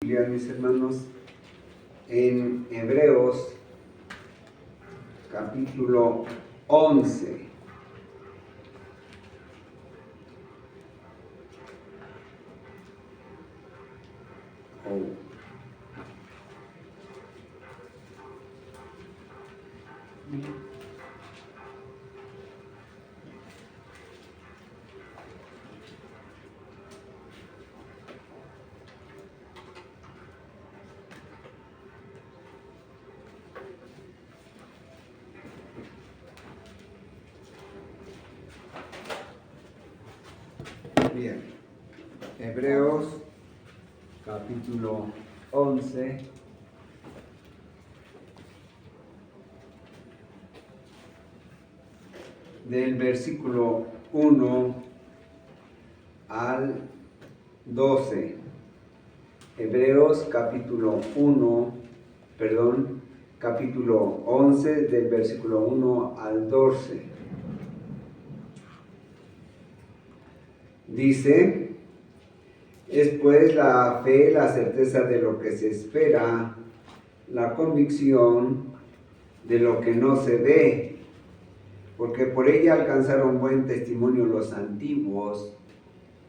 Mis hermanos, en Hebreos capítulo 11. Bien, Hebreos capítulo 11, del versículo 1 al 12. Hebreos capítulo 11, del versículo 1 al 12. Dice: es pues la fe, la certeza de lo que se espera, la convicción de lo que no se ve, porque por ella alcanzaron buen testimonio los antiguos.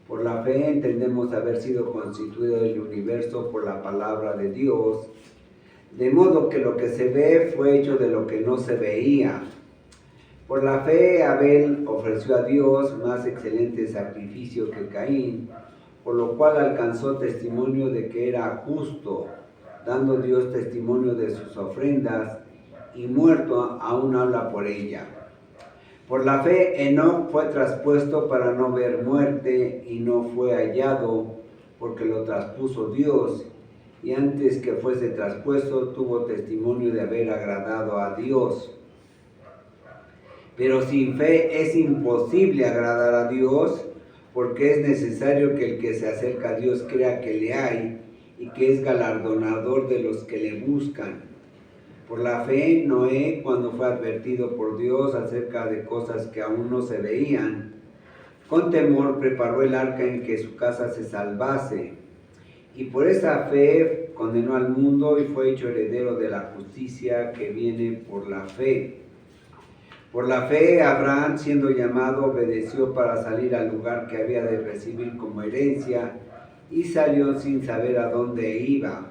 Por la fe entendemos haber sido constituido el universo por la palabra de Dios, de modo que lo que se ve fue hecho de lo que no se veía. Por la fe Abel ofreció a Dios más excelente sacrificio que Caín, por lo cual alcanzó testimonio de que era justo, dando Dios testimonio de sus ofrendas, y muerto aún habla por ella. Por la fe Enoc fue traspuesto para no ver muerte, y no fue hallado, porque lo traspuso Dios, y antes que fuese traspuesto tuvo testimonio de haber agradado a Dios. Pero sin fe es imposible agradar a Dios, porque es necesario que el que se acerca a Dios crea que le hay y que es galardonador de los que le buscan. Por la fe, Noé, cuando fue advertido por Dios acerca de cosas que aún no se veían, con temor preparó el arca en que su casa se salvase. Y por esa fe condenó al mundo y fue hecho heredero de la justicia que viene por la fe. Por la fe, Abraham, siendo llamado, obedeció para salir al lugar que había de recibir como herencia, y salió sin saber a dónde iba.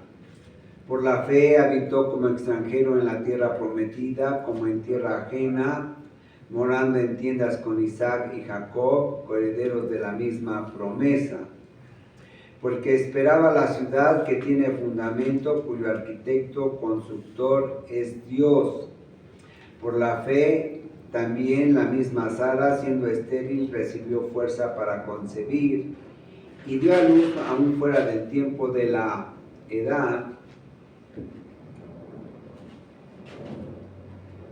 Por la fe habitó como extranjero en la tierra prometida, como en tierra ajena, morando en tiendas con Isaac y Jacob, coherederos de la misma promesa. Porque esperaba la ciudad que tiene fundamento, cuyo arquitecto, constructor es Dios. Por la fe también la misma Sara, siendo estéril, recibió fuerza para concebir y dio a luz aún fuera del tiempo de la edad,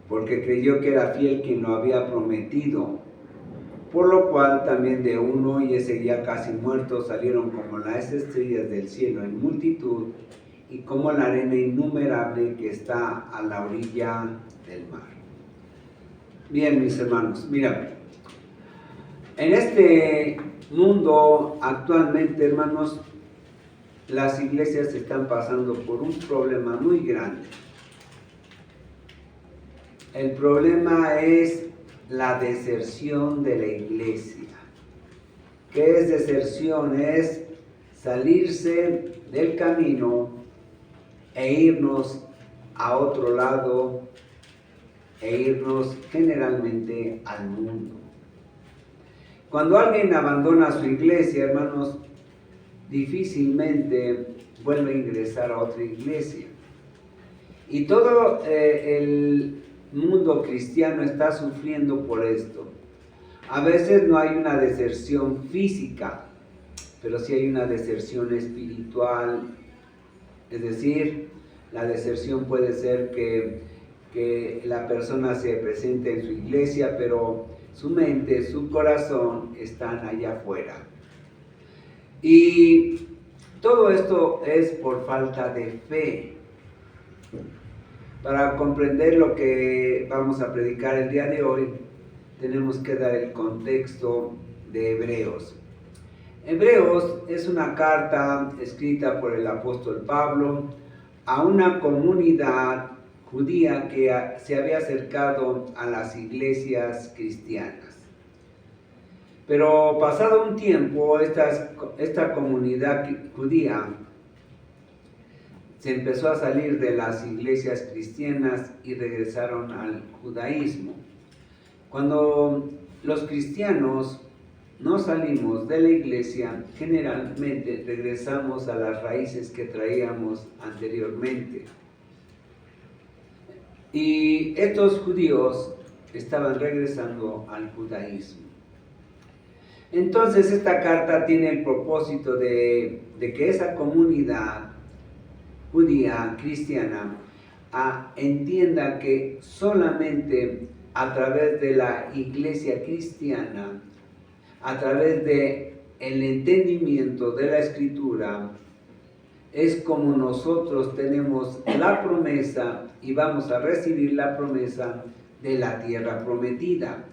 porque creyó que era fiel quien lo había prometido. Por lo cual también de uno, y ese ya casi muerto, salieron como las estrellas del cielo en multitud, y como la arena innumerable que está a la orilla del mar. Bien, mis hermanos, mira, en este mundo actualmente, hermanos, las iglesias están pasando por un problema muy grande. El problema es la deserción de la iglesia. ¿Qué es deserción? Es salirse del camino e irnos a otro lado, e irnos generalmente al mundo. Cuando alguien abandona su iglesia, hermanos, difícilmente vuelve a ingresar a otra iglesia. Y todo el mundo cristiano está sufriendo por esto. A veces no hay una deserción física, pero sí hay una deserción espiritual. Es decir, la deserción puede ser que la persona se presente en su iglesia, pero su mente, su corazón están allá afuera. Y todo esto es por falta de fe. Para comprender lo que vamos a predicar el día de hoy, tenemos que dar el contexto de Hebreos. Hebreos es una carta escrita por el apóstol Pablo a una comunidad judía que se había acercado a las iglesias cristianas. Pero pasado un tiempo, esta comunidad judía se empezó a salir de las iglesias cristianas y regresaron al judaísmo. Cuando los cristianos no salimos de la iglesia, generalmente regresamos a las raíces que traíamos anteriormente. Y estos judíos estaban regresando al judaísmo. Entonces esta carta tiene el propósito de que esa comunidad judía, cristiana, entienda que solamente a través de la iglesia cristiana, a través de el entendimiento de la Escritura, es como nosotros tenemos la promesa y vamos a recibir la promesa de la tierra prometida.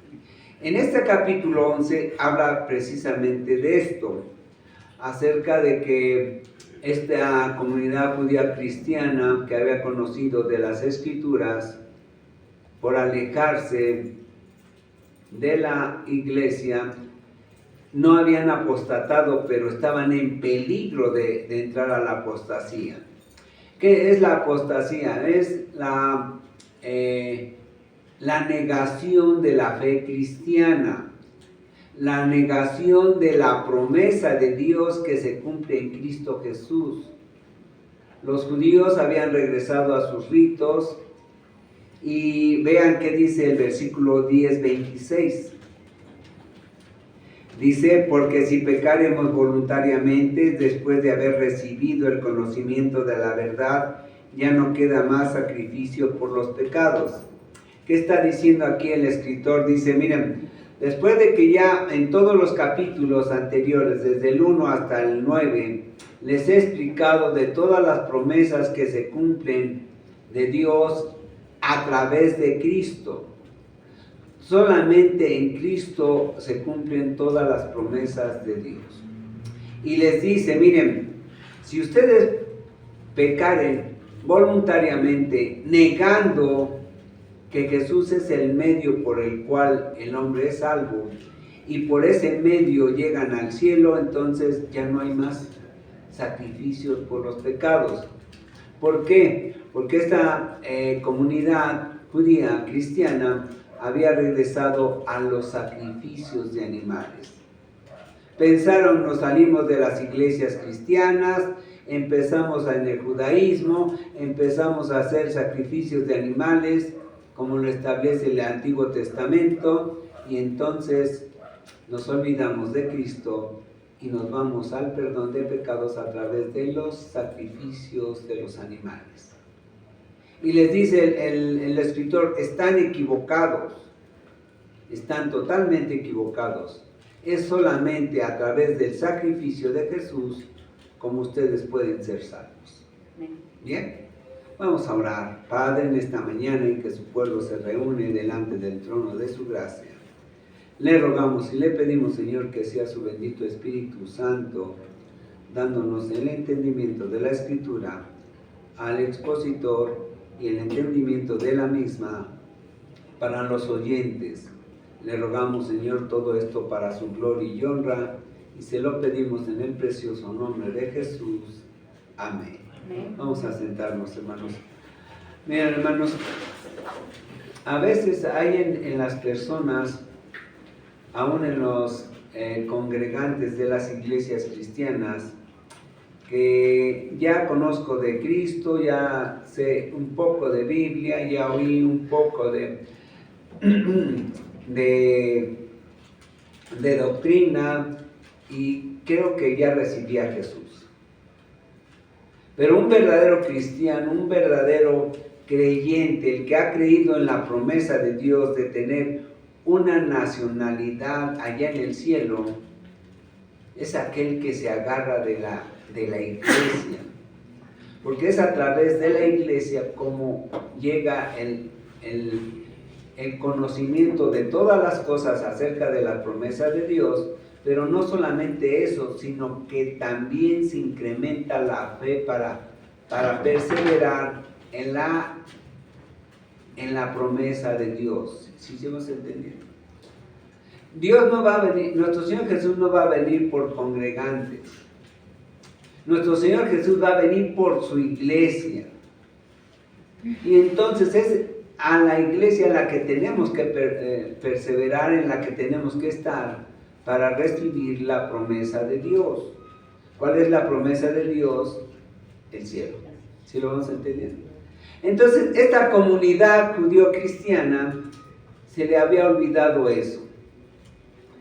En este capítulo 11 habla precisamente de esto, acerca de que esta comunidad judía cristiana que había conocido de las Escrituras, por alejarse de la iglesia, no habían apostatado, pero estaban en peligro de entrar a la apostasía. ¿Qué es la apostasía? Es la negación de la fe cristiana, la negación de la promesa de Dios que se cumple en Cristo Jesús. Los judíos habían regresado a sus ritos y vean qué dice el versículo 10-26. Dice, porque si pecaremos voluntariamente después de haber recibido el conocimiento de la verdad, ya no queda más sacrificio por los pecados. ¿Qué está diciendo aquí el escritor? Dice, miren, después de que ya en todos los capítulos anteriores, desde el 1 hasta el 9, les he explicado de todas las promesas que se cumplen de Dios a través de Cristo. Solamente en Cristo se cumplen todas las promesas de Dios. Y les dice, miren, si ustedes pecaren voluntariamente, negando que Jesús es el medio por el cual el hombre es salvo, y por ese medio llegan al cielo, entonces ya no hay más sacrificios por los pecados. ¿Por qué? Porque esta comunidad judía cristiana había regresado a los sacrificios de animales. Pensaron, nos salimos de las iglesias cristianas, empezamos en el judaísmo, empezamos a hacer sacrificios de animales, como lo establece el Antiguo Testamento, y entonces nos olvidamos de Cristo y nos vamos al perdón de pecados a través de los sacrificios de los animales. Y les dice el escritor, están equivocados, están totalmente equivocados. Es solamente a través del sacrificio de Jesús como ustedes pueden ser salvos. Bien, vamos a orar. Padre, en esta mañana en que su pueblo se reúne delante del trono de su gracia, le rogamos y le pedimos, Señor, que sea su bendito Espíritu Santo, dándonos el entendimiento de la Escritura, al expositor y el entendimiento de la misma para los oyentes. Le rogamos, Señor, todo esto para su gloria y honra, y se lo pedimos en el precioso nombre de Jesús. Amén. Amén. Vamos a sentarnos, hermanos. Miren, hermanos, a veces hay en las personas, aún en los congregantes de las iglesias cristianas, que ya conozco de Cristo, ya sé un poco de Biblia, ya oí un poco de doctrina y creo que ya recibí a Jesús. Pero un verdadero cristiano, un verdadero creyente, el que ha creído en la promesa de Dios de tener una nacionalidad allá en el cielo, es aquel que se agarra de la iglesia, porque es a través de la iglesia como llega el conocimiento de todas las cosas acerca de la promesa de Dios, pero no solamente eso, sino que también se incrementa la fe para perseverar en la promesa de Dios. ¿Sí hemos entendido? Dios no va a venir, nuestro Señor Jesús no va a venir por congregantes. Nuestro Señor Jesús va a venir por su iglesia. Y entonces es a la iglesia a la que tenemos que perseverar, en la que tenemos que estar para recibir la promesa de Dios. ¿Cuál es la promesa de Dios? El cielo. ¿Sí lo vamos a entender? Entonces, esta comunidad judío-cristiana se le había olvidado eso.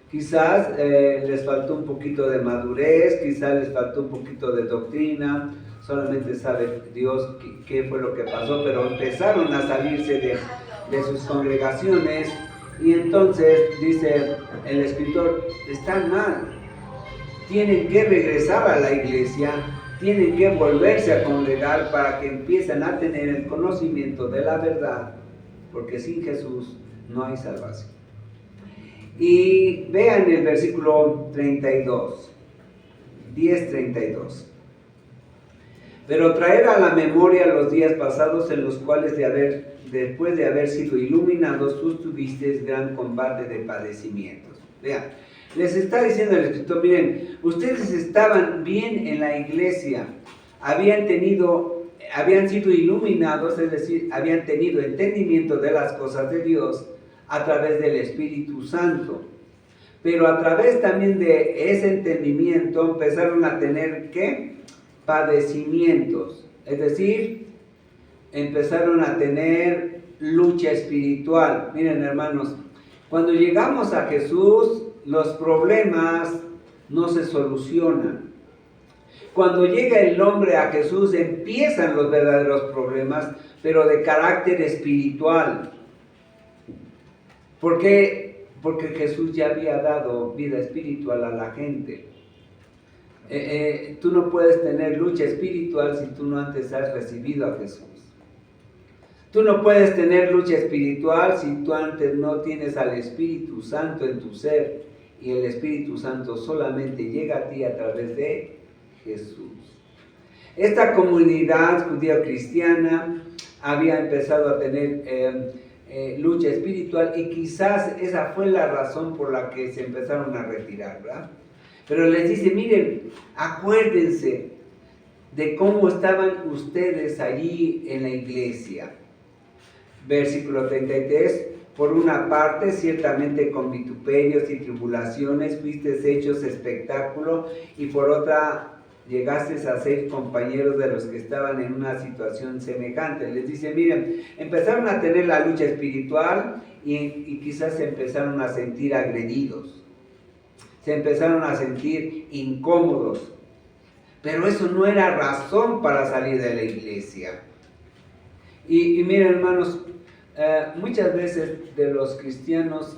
Quizás les faltó un poquito de madurez, quizás les faltó un poquito de doctrina, solamente sabe Dios qué fue lo que pasó, pero empezaron a salirse de sus congregaciones y entonces dice el escritor, están mal, tienen que regresar a la iglesia, tienen que volverse a congregar para que empiecen a tener el conocimiento de la verdad, porque sin Jesús no hay salvación. Y vean el versículo 32, 10:32. Pero traer a la memoria los días pasados en los cuales después de haber sido iluminados, tú tuvisteis gran combate de padecimientos. Vean, les está diciendo el escritor, miren, ustedes estaban bien en la iglesia, habían sido iluminados, es decir, habían tenido entendimiento de las cosas de Dios a través del Espíritu Santo. Pero a través también de ese entendimiento empezaron a tener, ¿qué? Padecimientos. Es decir, empezaron a tener lucha espiritual. Miren, hermanos, cuando llegamos a Jesús, los problemas no se solucionan. Cuando llega el hombre a Jesús, empiezan los verdaderos problemas, pero de carácter espiritual. ¿Por qué? Porque Jesús ya había dado vida espiritual a la gente. Tú no puedes tener lucha espiritual si tú no antes has recibido a Jesús. Tú no puedes tener lucha espiritual si tú antes no tienes al Espíritu Santo en tu ser. Y el Espíritu Santo solamente llega a ti a través de Jesús. Esta comunidad judío-cristiana había empezado a tener lucha espiritual y quizás esa fue la razón por la que se empezaron a retirar, ¿verdad? Pero les dice, miren, acuérdense de cómo estaban ustedes allí en la iglesia. Versículo 33, por una parte, ciertamente con vituperios y tribulaciones fuisteis hechos espectáculo, y por otra, llegasteis a ser compañeros de los que estaban en una situación semejante. Les dice, miren, empezaron a tener la lucha espiritual y quizás se empezaron a sentir agredidos. Se empezaron a sentir incómodos. Pero eso no era razón para salir de la iglesia. Y miren, hermanos, muchas veces de los cristianos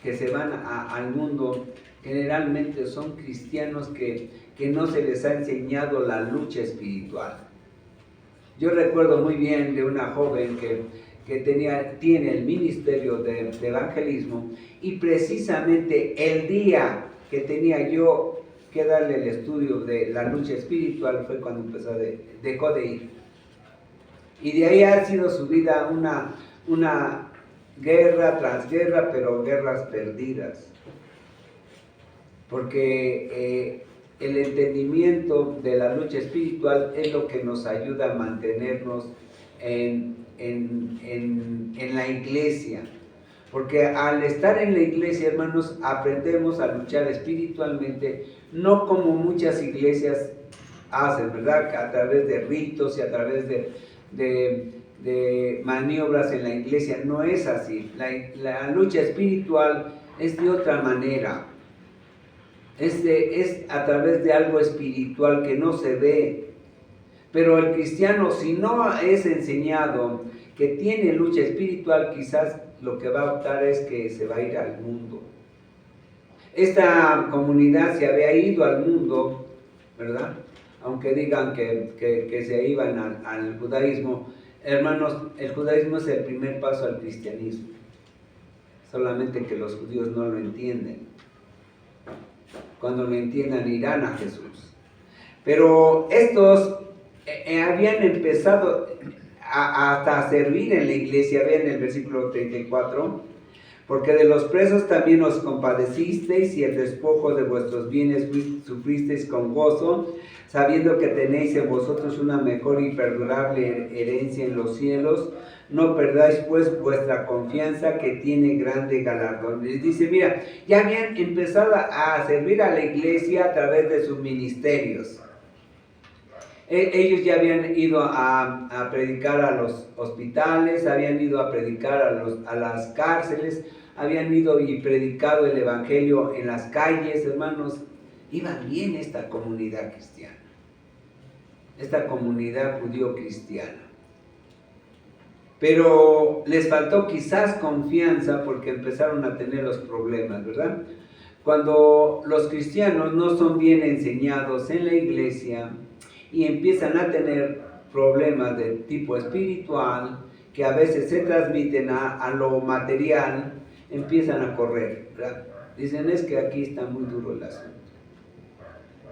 que se van al mundo, generalmente son cristianos que no se les ha enseñado la lucha espiritual. Yo recuerdo muy bien de una joven que tiene el ministerio de evangelismo, y precisamente el día que tenía yo que darle el estudio de la lucha espiritual fue cuando dejó de ir. Y de ahí ha sido su vida una guerra tras guerra, pero guerras perdidas. Porque el entendimiento de la lucha espiritual es lo que nos ayuda a mantenernos en la iglesia. Porque al estar en la iglesia, hermanos, aprendemos a luchar espiritualmente, no como muchas iglesias hacen, ¿verdad? A través de ritos y a través de maniobras en la iglesia. No es así. La lucha espiritual es de otra manera. Es a través de algo espiritual que no se ve. Pero el cristiano, si no es enseñado que tiene lucha espiritual, quizás lo que va a optar es que se va a ir al mundo. Esta comunidad se había ido al mundo, ¿verdad? Aunque digan que se iban al judaísmo. Hermanos, el judaísmo es el primer paso al cristianismo. Solamente que los judíos no lo entienden. Cuando lo entiendan, irán a Jesús. Pero estos habían empezado hasta a servir en la iglesia, vean en el versículo 34, porque de los presos también os compadecisteis y el despojo de vuestros bienes sufristeis con gozo, sabiendo que tenéis en vosotros una mejor y perdurable herencia en los cielos. No perdáis pues vuestra confianza, que tiene grande galardón. Les dice, mira, ya habían empezado a servir a la iglesia a través de sus ministerios. Ellos ya habían ido a predicar a los hospitales, habían ido a predicar a las cárceles, habían ido y predicado el evangelio en las calles, hermanos. Iba bien esta comunidad cristiana, esta comunidad judío-cristiana. Pero les faltó quizás confianza porque empezaron a tener los problemas, ¿verdad? Cuando los cristianos no son bien enseñados en la iglesia y empiezan a tener problemas de tipo espiritual, que a veces se transmiten a lo material, empiezan a correr, ¿verdad? Dicen, es que aquí está muy duro el asunto.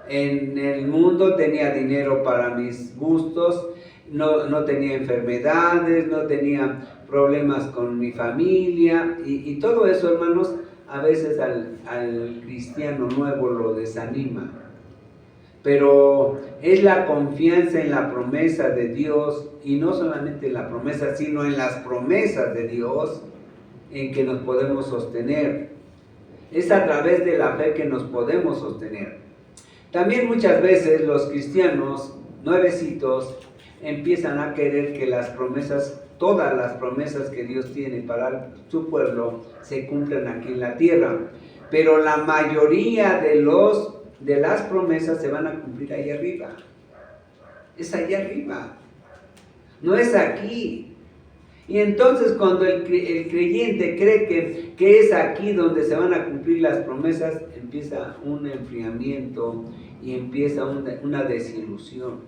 En el mundo tenía dinero para mis gustos, no tenía enfermedades, no tenía problemas con mi familia, y todo eso, hermanos, a veces al cristiano nuevo lo desanima. Pero es la confianza en la promesa de Dios, y no solamente en la promesa, sino en las promesas de Dios, en que nos podemos sostener. Es a través de la fe que nos podemos sostener. También muchas veces los cristianos nuevecitos empiezan a querer que las promesas, todas las promesas que Dios tiene para su pueblo, se cumplan aquí en la tierra. Pero la mayoría de las promesas se van a cumplir ahí arriba. Es allá arriba, no es aquí. Y entonces cuando el creyente cree que es aquí donde se van a cumplir las promesas, empieza un enfriamiento y empieza una desilusión,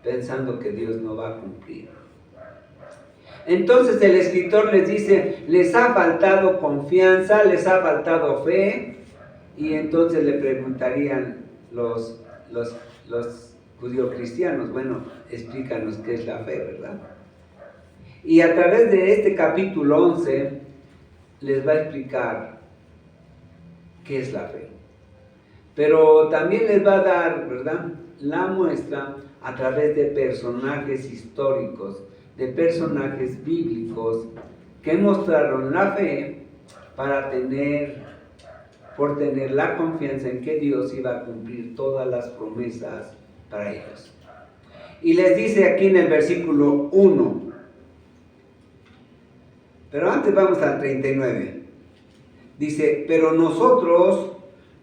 pensando que Dios no va a cumplir. Entonces el escritor les dice, les ha faltado confianza, les ha faltado fe. Y entonces le preguntarían los judíos cristianos, bueno, explícanos qué es la fe, ¿verdad? Y a través de este capítulo 11 les va a explicar qué es la fe. Pero también les va a dar, ¿verdad?, la muestra a través de personajes históricos, de personajes bíblicos que mostraron la fe por tener la confianza en que Dios iba a cumplir todas las promesas para ellos. Y les dice aquí en el versículo 1, pero antes vamos al 39. Dice, pero nosotros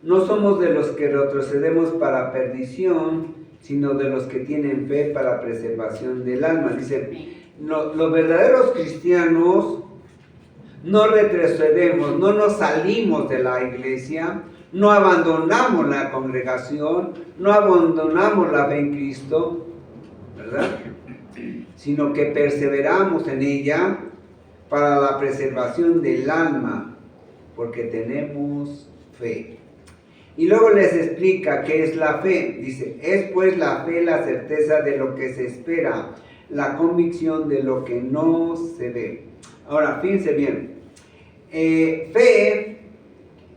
no somos de los que retrocedemos para perdición, sino de los que tienen fe para preservación del alma. Dice, los verdaderos cristianos no retrocedemos, no nos salimos de la iglesia, no abandonamos la congregación, no abandonamos la fe en Cristo, ¿verdad? Sino que perseveramos en ella para la preservación del alma, porque tenemos fe. Y luego les explica qué es la fe. Dice, es pues la fe la certeza de lo que se espera, la convicción de lo que no se ve. Ahora, fíjense bien, fe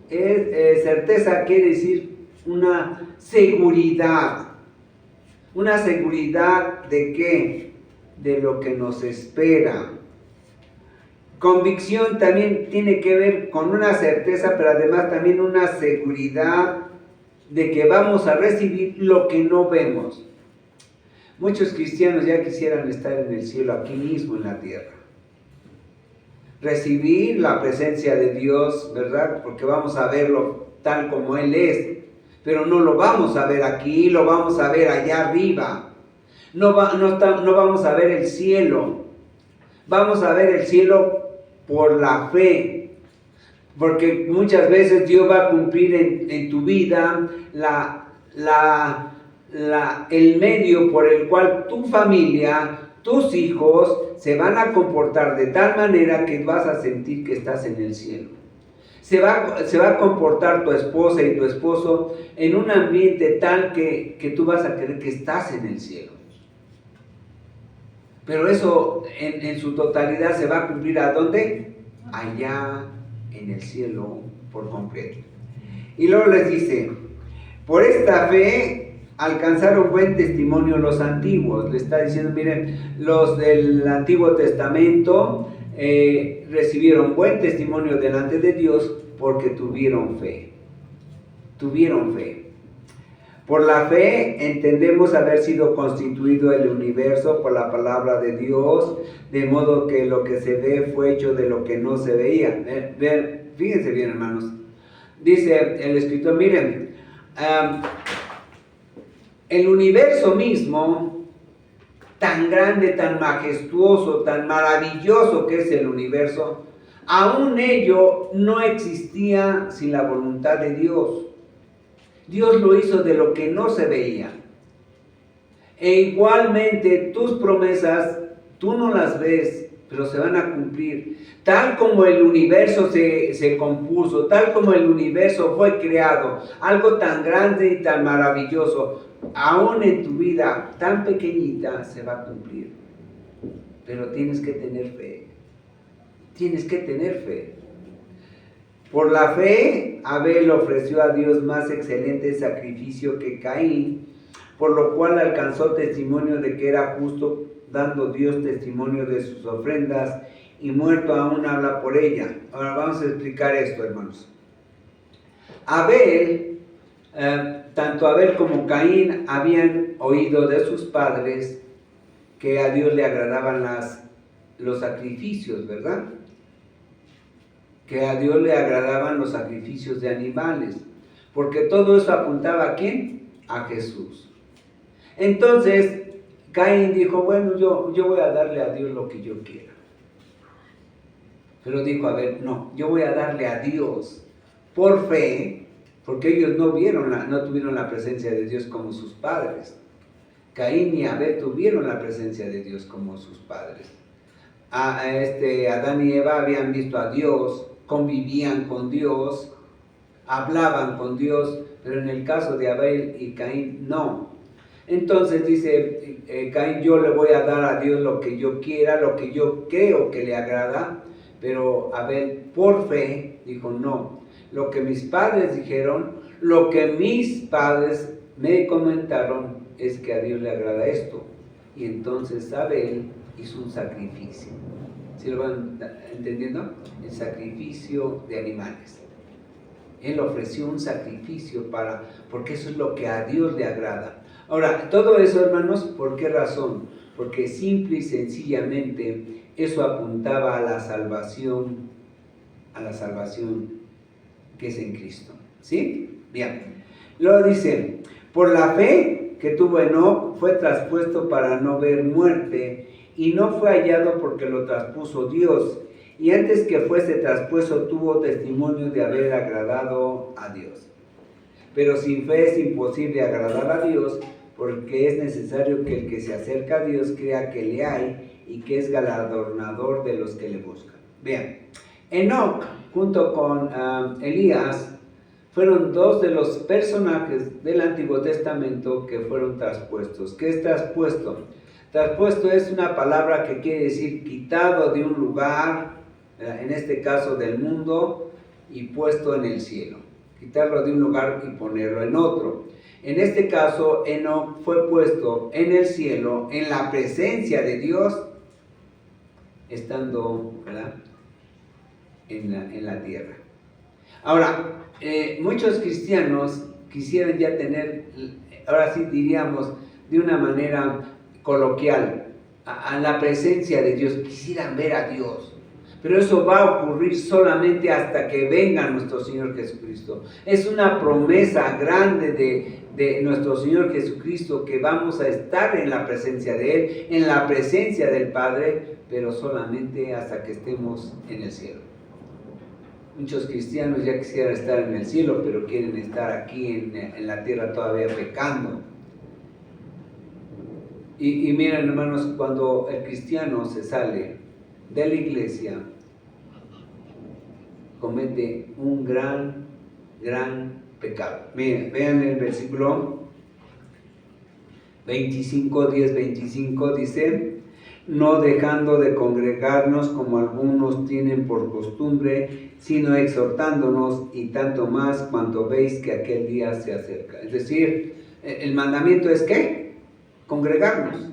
es certeza, quiere decir una seguridad. ¿Una seguridad de qué? De lo que nos espera. Convicción también tiene que ver con una certeza, pero además también una seguridad de que vamos a recibir lo que no vemos. Muchos cristianos ya quisieran estar en el cielo, aquí mismo en la tierra. Recibir la presencia de Dios, ¿verdad? Porque vamos a verlo tal como Él es. Pero no lo vamos a ver aquí, lo vamos a ver allá arriba. No vamos a ver el cielo. Vamos a ver el cielo por la fe. Porque muchas veces Dios va a cumplir en tu vida el medio por el cual tu familia, tus hijos, se van a comportar de tal manera que vas a sentir que estás en el cielo. se va a comportar tu esposa y tu esposo en un ambiente tal que tú vas a creer que estás en el cielo. Pero eso en su totalidad se va a cumplir ¿a dónde? Allá en el cielo por completo. Y luego les dice, por esta fe alcanzaron buen testimonio los antiguos. Le está diciendo, miren, los del Antiguo Testamento recibieron buen testimonio delante de Dios porque tuvieron fe. Tuvieron fe. Por la fe entendemos haber sido constituido el universo por la palabra de Dios, de modo que lo que se ve fue hecho de lo que no se veía. Fíjense bien, hermanos. Dice el escritor, miren, el universo mismo, tan grande, tan majestuoso, tan maravilloso que es el universo, aún ello no existía sin la voluntad de Dios. Dios lo hizo de lo que no se veía. E igualmente tus promesas, tú no las ves, pero se van a cumplir. Tal como el universo se compuso, tal como el universo fue creado, algo tan grande y tan maravilloso, aún en tu vida tan pequeñita se va a cumplir. Pero tienes que tener fe. Tienes que tener fe. Por la fe, Abel ofreció a Dios más excelente sacrificio que Caín, por lo cual alcanzó testimonio de que era justo, dando Dios testimonio de sus ofrendas, y muerto aún habla por ella. Ahora vamos a explicar esto, hermanos. Abel, tanto Abel como Caín habían oído de sus padres que a Dios le agradaban los sacrificios, ¿verdad? Que a Dios le agradaban los sacrificios de animales, porque todo eso apuntaba ¿a quién? A Jesús. Entonces, Caín dijo, bueno, yo voy a darle a Dios lo que yo quiera. Pero dijo, a ver, no, yo voy a darle a Dios por fe, porque ellos no tuvieron la presencia de Dios como sus padres. Caín y Abel tuvieron la presencia de Dios como sus padres. Adán y Eva habían visto a Dios, convivían con Dios, hablaban con Dios, pero en el caso de Abel y Caín, no. Entonces dice Caín, yo le voy a dar a Dios lo que yo quiera, lo que yo creo que le agrada, pero Abel por fe dijo, no, lo que mis padres dijeron, lo que mis padres me comentaron es que a Dios le agrada esto. Y entonces Abel hizo un sacrificio. ¿Sí lo van entendiendo? El sacrificio de animales. Él ofreció un sacrificio porque eso es lo que a Dios le agrada. Ahora, todo eso, hermanos, ¿por qué razón? Porque simple y sencillamente eso apuntaba a la salvación que es en Cristo. ¿Sí? Bien. Luego dice, por la fe que tuvo Enoc fue traspuesto para no ver muerte, y no fue hallado porque lo traspuso Dios, y antes que fuese traspuesto tuvo testimonio de haber agradado a Dios. Pero sin fe es imposible agradar a Dios, porque es necesario que el que se acerca a Dios crea que le hay y que es galardonador de los que le buscan. Bien, Enoc junto con Elías fueron dos de los personajes del Antiguo Testamento que fueron traspuestos. ¿Qué es traspuesto? Traspuesto es una palabra que quiere decir quitado de un lugar, en este caso del mundo, y puesto en el cielo. Quitarlo de un lugar y ponerlo en otro. En este caso, Enoc fue puesto en el cielo, en la presencia de Dios, estando, ¿verdad?, en la tierra. Ahora, muchos cristianos quisieran ya tener, ahora sí diríamos, de una manera coloquial, a la presencia de Dios, quisieran ver a Dios. Pero eso va a ocurrir solamente hasta que venga nuestro Señor Jesucristo. Es una promesa grande de nuestro Señor Jesucristo, que vamos a estar en la presencia de Él, en la presencia del Padre, pero solamente hasta que estemos en el cielo. Muchos cristianos ya quisieran estar en el cielo, pero quieren estar aquí en la tierra todavía pecando. Y miren, hermanos, cuando el cristiano se sale de la iglesia, comete un gran pecado. Miren, vean el versículo 25, 10-25, dice: no dejando de congregarnos como algunos tienen por costumbre, sino exhortándonos, y tanto más cuanto veis que aquel día se acerca. Es decir, el mandamiento es ¿qué? Congregarnos.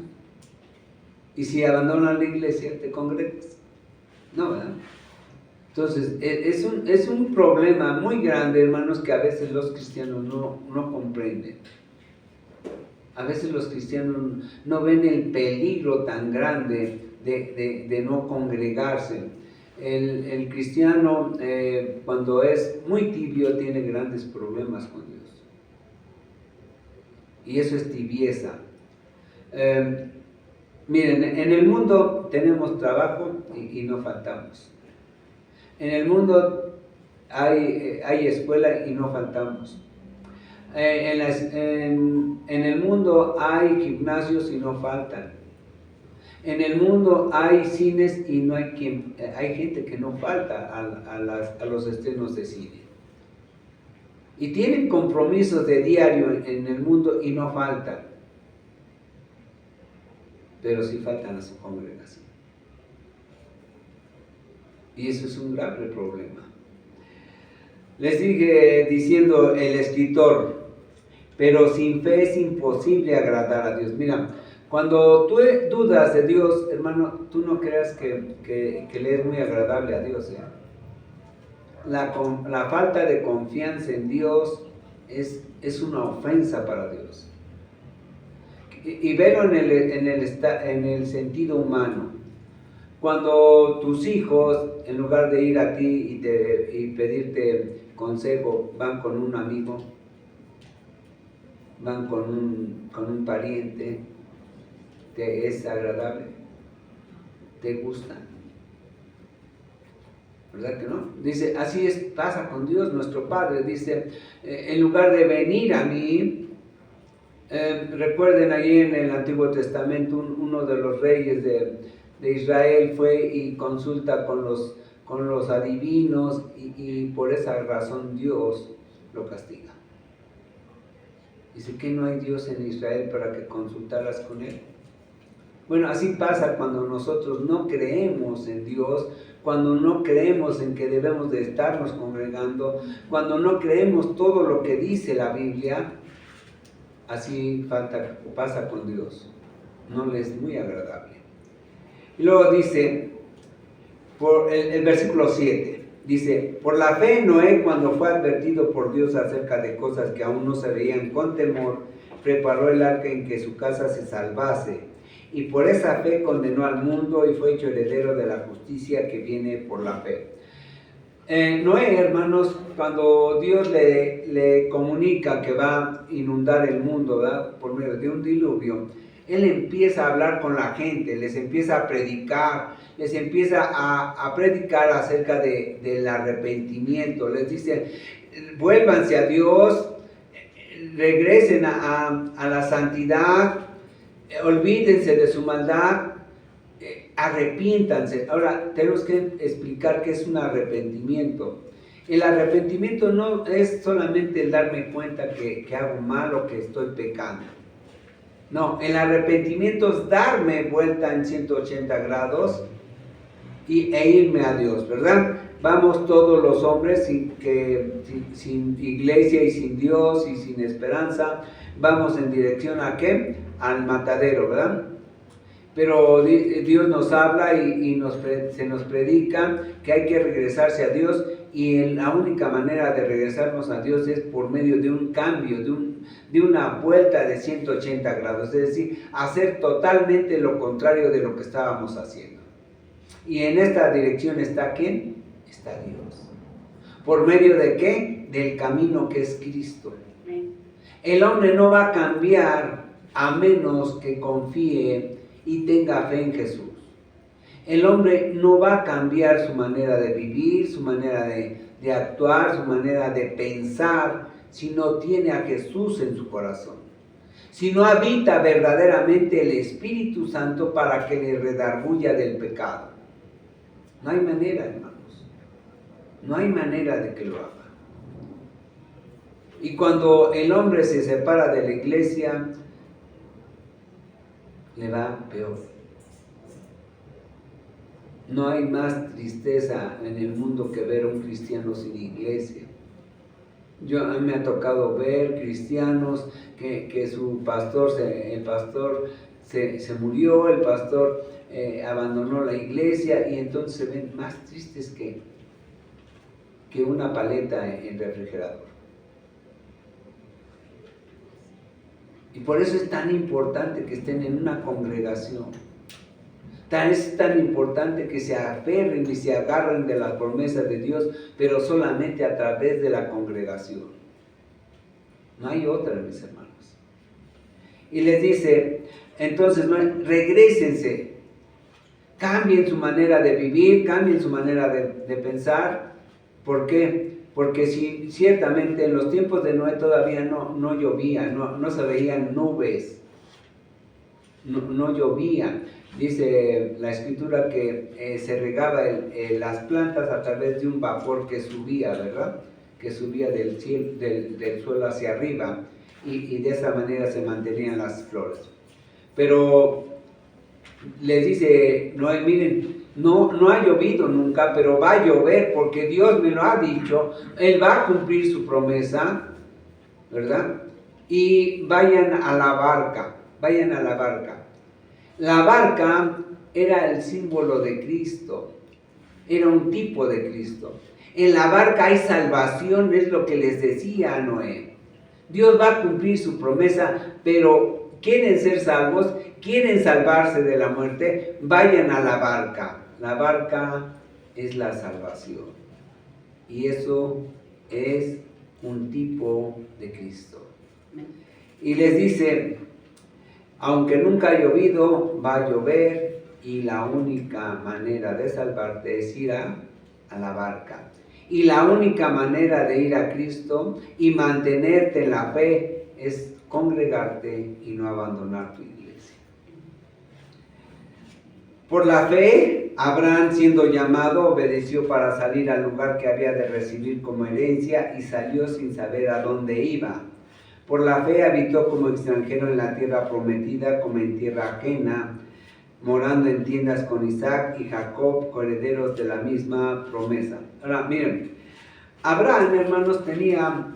Y si abandonas la iglesia, ¿te congregas? No, ¿verdad? Entonces, es un problema muy grande, hermanos, que a veces los cristianos no comprenden. A veces los cristianos no ven el peligro tan grande de no congregarse. El cristiano, cuando es muy tibio, tiene grandes problemas con Dios. Y eso es tibieza. Miren, en el mundo tenemos trabajo y no faltamos. En el mundo hay escuela y no faltamos. En el mundo hay gimnasios y no faltan. En el mundo hay cines y no hay gente que no falta a los estrenos de cine. Y tienen compromisos de diario en el mundo y no faltan. Pero sí faltan a su congregación. Y eso es un grave problema. Les dije diciendo el escritor: pero sin fe es imposible agradar a Dios. Mira, cuando tú dudas de Dios, hermano, tú no creas que le es muy agradable a Dios. La falta de confianza en Dios es una ofensa para Dios. Y verlo en el sentido humano. Cuando tus hijos, en lugar de ir a ti y pedirte consejo, van con un amigo, van con un pariente, ¿te es agradable? ¿Te gusta? ¿Verdad que no? Dice, así pasa con Dios, nuestro Padre. Dice, en lugar de venir a mí, recuerden ahí en el Antiguo Testamento, uno de los reyes de Israel fue y consulta con los adivinos, y por esa razón Dios lo castiga. Dice que no hay Dios en Israel para que consultaras con él. Bueno, así pasa cuando nosotros no creemos en Dios, cuando no creemos en que debemos de estarnos congregando, cuando no creemos todo lo que dice la Biblia. Así pasa con Dios. No le es muy agradable. Y luego dice, por el versículo 7, dice: por la fe Noé, cuando fue advertido por Dios acerca de cosas que aún no se veían con temor, preparó el arca en que su casa se salvase. Y por esa fe condenó al mundo y fue hecho heredero de la justicia que viene por la fe. Noé, hermanos, cuando Dios le comunica que va a inundar el mundo, ¿verdad?, por medio de un diluvio, Él empieza a hablar con la gente, les empieza a predicar, les empieza a predicar acerca del arrepentimiento. Les dice, vuélvanse a Dios, regresen a la santidad, olvídense de su maldad, arrepiéntanse. Ahora, tenemos que explicar qué es un arrepentimiento. El arrepentimiento no es solamente el darme cuenta que hago mal o que estoy pecando. No, el arrepentimiento es darme vuelta en 180 grados e irme a Dios, ¿verdad? Vamos todos los hombres sin iglesia y sin Dios y sin esperanza, vamos en dirección ¿a qué? Al matadero, ¿verdad? Pero Dios nos habla y se nos predica que hay que regresarse a Dios, y la única manera de regresarnos a Dios es por medio de un cambio, de una vuelta de 180 grados, es decir, hacer totalmente lo contrario de lo que estábamos haciendo. Y en esta dirección ¿está quién? Está Dios. ¿Por medio de qué? Del camino que es Cristo. El hombre no va a cambiar a menos que confíe y tenga fe en Jesús. El hombre no va a cambiar su manera de vivir, su manera de actuar, su manera de pensar, si no tiene a Jesús en su corazón. Si no habita verdaderamente el Espíritu Santo para que le redarguya del pecado. No hay manera, hermanos. No hay manera de que lo haga. Y cuando el hombre se separa de la iglesia, le va peor. No hay más tristeza en el mundo que ver a un cristiano sin iglesia. A mí me ha tocado ver cristianos que su pastor, el pastor se murió, el pastor abandonó la iglesia y entonces se ven más tristes que una paleta en refrigerador. Y por eso es tan importante que estén en una congregación. Es tan importante que se aferren y se agarren de las promesas de Dios, pero solamente a través de la congregación. No hay otra, mis hermanos. Y les dice, entonces, regrésense, cambien su manera de vivir, cambien su manera de pensar. ¿Por qué? Porque si ciertamente en los tiempos de Noé todavía no llovía, no se veían nubes, no llovía. Dice la escritura que se regaba las plantas a través de un vapor que subía, ¿verdad? Que subía del suelo hacia arriba y de esa manera se mantenían las flores. Pero les dice Noé, miren, no ha llovido nunca, pero va a llover porque Dios me lo ha dicho, Él va a cumplir su promesa, ¿verdad? Y vayan a la barca. La barca era el símbolo de Cristo, era un tipo de Cristo. En la barca hay salvación, es lo que les decía a Noé. Dios va a cumplir su promesa, pero quieren ser salvos, quieren salvarse de la muerte, vayan a la barca. La barca es la salvación. Y eso es un tipo de Cristo. Y les dice, aunque nunca ha llovido, va a llover y la única manera de salvarte es ir a la barca. Y la única manera de ir a Cristo y mantenerte en la fe es congregarte y no abandonar tu iglesia. Por la fe, Abraham, siendo llamado, obedeció para salir al lugar que había de recibir como herencia y salió sin saber a dónde iba. Por la fe habitó como extranjero en la tierra prometida, como en tierra ajena, morando en tiendas con Isaac y Jacob, coherederos de la misma promesa. Ahora, miren, Abraham, hermanos, tenía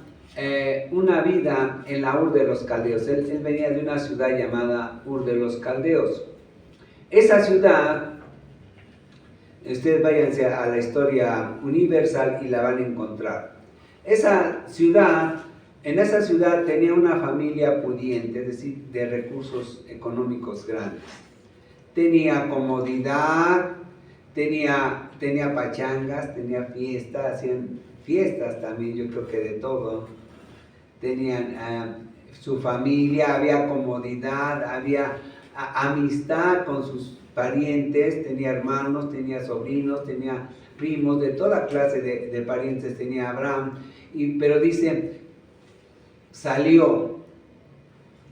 una vida en la Ur de los Caldeos. Él venía de una ciudad llamada Ur de los Caldeos. Esa ciudad, ustedes váyanse a la historia universal y la van a encontrar. En esa ciudad tenía una familia pudiente, es decir, de recursos económicos grandes. Tenía comodidad, tenía pachangas, tenía fiestas, hacían fiestas también, yo creo que de todo. Tenían su familia, había comodidad, había amistad con sus parientes, tenía hermanos, tenía sobrinos, tenía primos, de toda clase de parientes tenía Abraham. Pero dice, salió,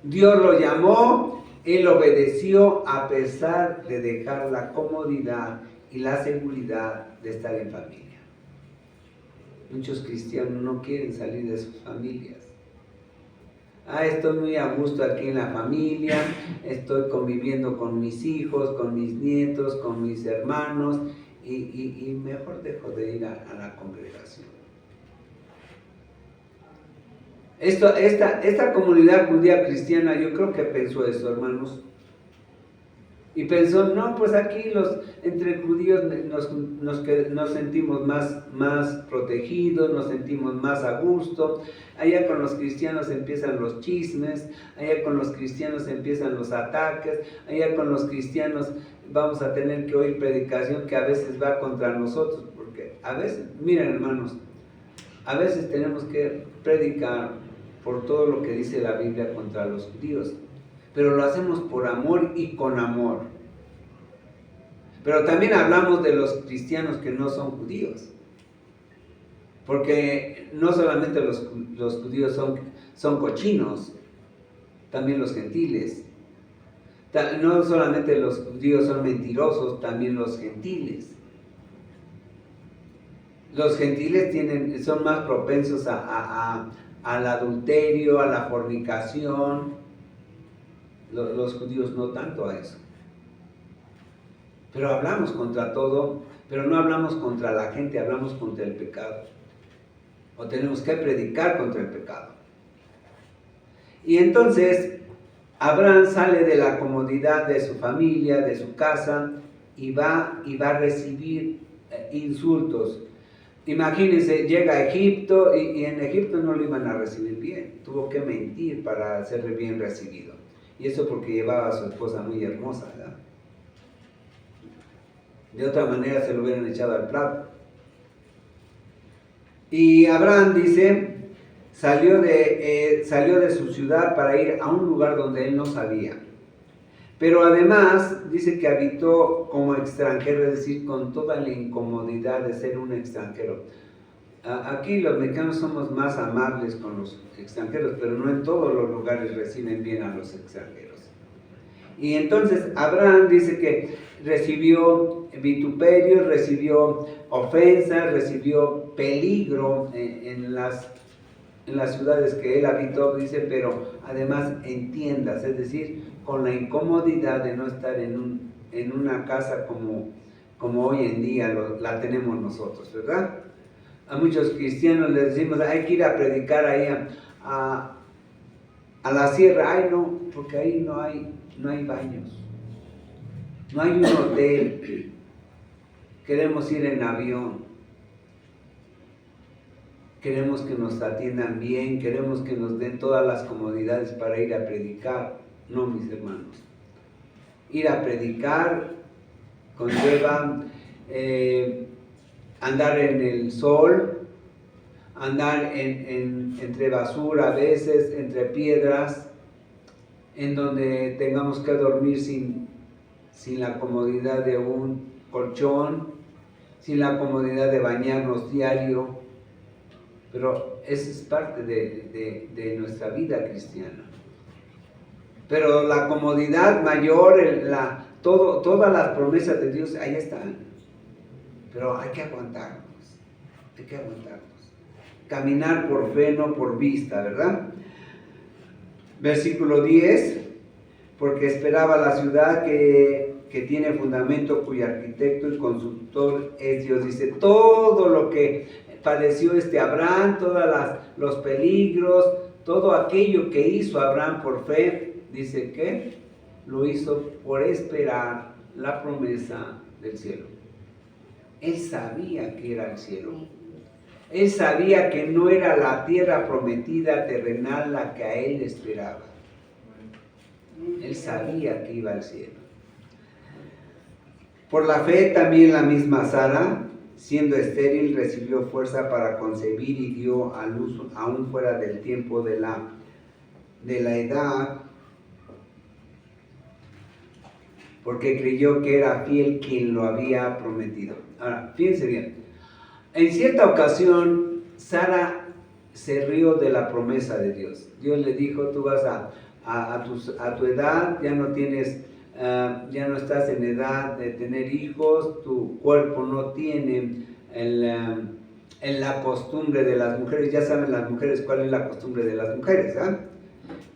Dios lo llamó, él obedeció a pesar de dejar la comodidad y la seguridad de estar en familia. Muchos cristianos no quieren salir de sus familias. Estoy muy a gusto aquí en la familia, estoy conviviendo con mis hijos, con mis nietos, con mis hermanos y mejor dejo de ir a la congregación. Esta comunidad judía cristiana, yo creo que pensó eso, hermanos. Y pensó, no, pues aquí entre judíos nos sentimos más protegidos, nos sentimos más a gusto. Allá con los cristianos empiezan los chismes, allá con los cristianos empiezan los ataques, allá con los cristianos vamos a tener que oír predicación que a veces va contra nosotros, porque a veces, miren hermanos, a veces tenemos que predicar por todo lo que dice la Biblia contra los judíos, pero lo hacemos por amor y con amor. Pero también hablamos de los cristianos que no son judíos, porque no solamente los judíos son cochinos, también los gentiles. No solamente los judíos son mentirosos, también los gentiles. Los gentiles son más propensos al adulterio, a la fornicación. Los judíos no tanto a eso. Pero hablamos contra todo, pero no hablamos contra la gente, hablamos contra el pecado. O tenemos que predicar contra el pecado. Y entonces Abraham sale de la comodidad de su familia, de su casa, y va a recibir insultos. Imagínense, llega a Egipto y en Egipto no lo iban a recibir bien. Tuvo que mentir para ser bien recibido. Y eso porque llevaba a su esposa muy hermosa, ¿verdad? De otra manera se lo hubieran echado al plato. Y Abraham dice, salió de su ciudad para ir a un lugar donde él no sabía. Pero además dice que habitó como extranjero, es decir, con toda la incomodidad de ser un extranjero. Aquí los mexicanos somos más amables con los extranjeros, pero no en todos los lugares reciben bien a los extranjeros. Y entonces Abraham dice que recibió vituperios, recibió ofensas, recibió peligro en las ciudades que él habitó, dice, pero además en tiendas, es decir, con la incomodidad de no estar en una casa como hoy en día la tenemos nosotros, ¿verdad? A muchos cristianos les decimos, hay que ir a predicar ahí a la sierra. Ay, no, porque ahí no hay baños, no hay un hotel, queremos ir en avión, queremos que nos atiendan bien, queremos que nos den todas las comodidades para ir a predicar. No, mis hermanos, ir a predicar conlleva andar en el sol, andar entre basura a veces, entre piedras, en donde tengamos que dormir sin la comodidad de un colchón, sin la comodidad de bañarnos diario. Pero esa es parte de nuestra vida cristiana. Pero la comodidad mayor, todas las promesas de Dios, ahí están. Pero hay que aguantarnos, Caminar por fe, no por vista, ¿verdad? Versículo 10, porque esperaba la ciudad que tiene fundamento, cuyo arquitecto y constructor es Dios. Dice, todo lo que padeció Abraham, todos los peligros, todo aquello que hizo Abraham por fe, dice que lo hizo por esperar la promesa del cielo. Él sabía que era el cielo. Él sabía que no era la tierra prometida terrenal la que a él esperaba. Él sabía que iba al cielo. Por la fe también la misma Sara, siendo estéril, recibió fuerza para concebir y dio a luz aún fuera del tiempo de la edad, porque creyó que era fiel quien lo había prometido. Ahora, fíjense bien, en cierta ocasión Sara se rió de la promesa de Dios. Dios le dijo, tú vas a tu edad, ya no estás en edad de tener hijos, tu cuerpo no tiene la costumbre de las mujeres. Ya saben las mujeres cuál es la costumbre de las mujeres, ¿ah?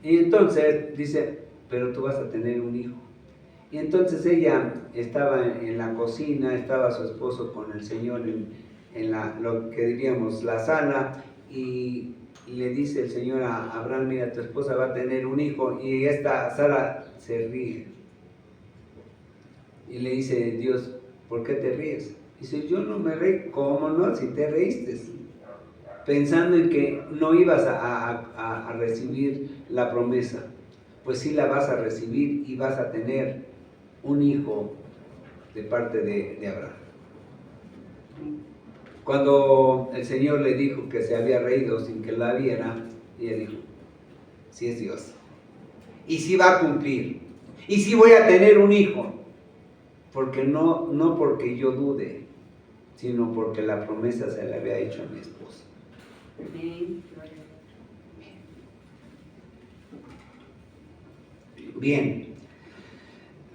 Y entonces dice, pero tú vas a tener un hijo. Y entonces ella estaba en la cocina, estaba su esposo con el Señor en lo que diríamos la sala, y le dice el Señor a Abraham, mira, tu esposa va a tener un hijo, y esta Sara se ríe. Y le dice Dios, ¿por qué te ríes? Dice, yo no me reí. ¿Cómo no? Si te reíste, pensando en que no ibas a recibir la promesa. Pues sí la vas a recibir y vas a tener un hijo de parte de Abraham. Cuando el Señor le dijo que se había reído sin que la viera, ella dijo, sí es Dios. Y sí va a cumplir. Y sí voy a tener un hijo. Porque no porque yo dude, sino porque la promesa se le había hecho a mi esposa. Bien.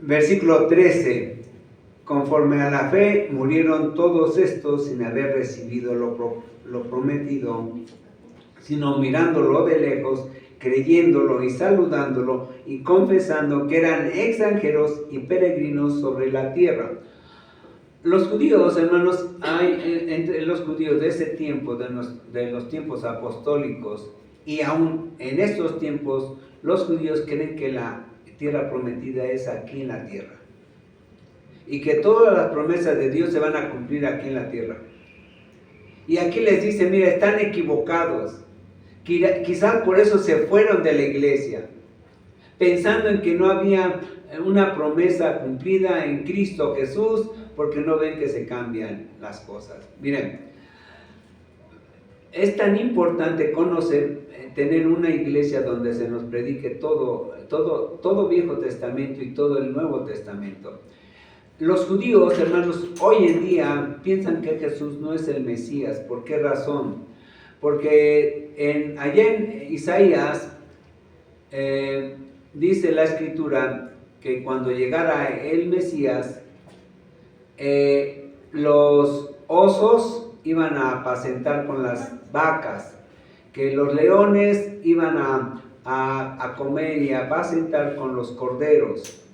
Versículo 13. Conforme a la fe, murieron todos estos sin haber recibido lo prometido, sino mirándolo de lejos, creyéndolo y saludándolo y confesando que eran extranjeros y peregrinos sobre la tierra. Los judíos, hermanos, hay entre los judíos de ese tiempo, de los tiempos apostólicos, y aún en estos tiempos, los judíos creen que la tierra prometida es aquí en la tierra. Y que todas las promesas de Dios se van a cumplir aquí en la tierra. Y aquí les dice, mira, están equivocados. Quizás por eso se fueron de la iglesia, pensando en que no había una promesa cumplida en Cristo Jesús, porque no ven que se cambian las cosas. Miren, es tan importante conocer, tener una iglesia donde se nos predique todo Viejo Testamento y todo el Nuevo Testamento. Los judíos, hermanos, hoy en día piensan que Jesús no es el Mesías. ¿Por qué razón? Porque allá en Isaías dice la Escritura que cuando llegara el Mesías, los osos iban a apacentar con las vacas, que los leones iban a comer y a apacentar con los corderos,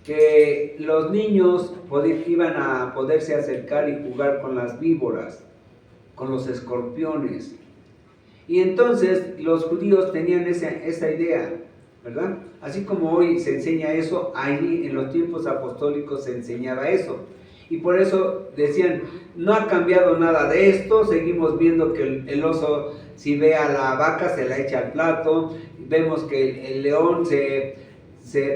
que los niños iban a poderse acercar y jugar con las víboras, con los escorpiones. Y entonces los judíos tenían esa idea, ¿verdad? Así como hoy se enseña eso, allí en los tiempos apostólicos se enseñaba eso. Y por eso decían, no ha cambiado nada de esto, seguimos viendo que el oso, si ve a la vaca, se la echa al plato, vemos que el león se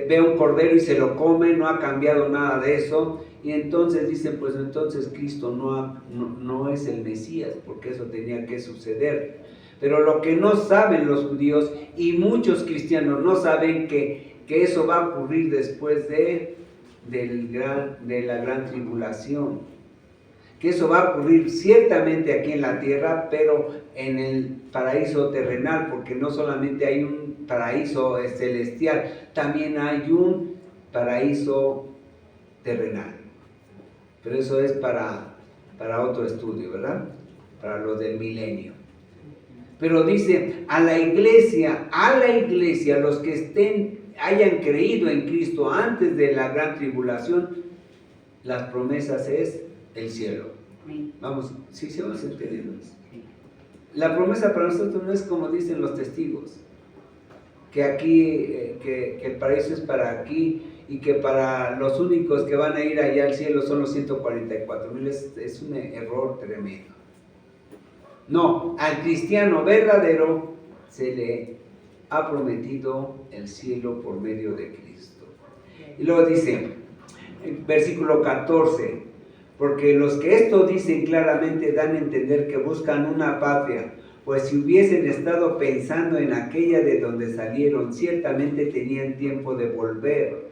ve un cordero y se lo come, no ha cambiado nada de eso. Y entonces dicen, pues entonces Cristo no es el Mesías, porque eso tenía que suceder. Pero lo que no saben los judíos, y muchos cristianos no saben, que eso va a ocurrir después de la gran tribulación, que eso va a ocurrir ciertamente aquí en la tierra, pero en el paraíso terrenal, porque no solamente hay un paraíso celestial, también hay un paraíso terrenal, pero eso es para otro estudio, ¿verdad? Para los del milenio. Pero dice, a la iglesia, los que hayan creído en Cristo antes de la gran tribulación, las promesas es el cielo. Vamos, sí, vamos entendiendo. La promesa para nosotros no es como dicen los testigos, que aquí, que el paraíso es para aquí, y que para los únicos que van a ir allá al cielo son los 144,000. Es un error tremendo. No, al cristiano verdadero se le ha prometido el cielo por medio de Cristo. Y luego dice, en versículo 14, porque los que esto dicen claramente dan a entender que buscan una patria, pues si hubiesen estado pensando en aquella de donde salieron, ciertamente tenían tiempo de volver.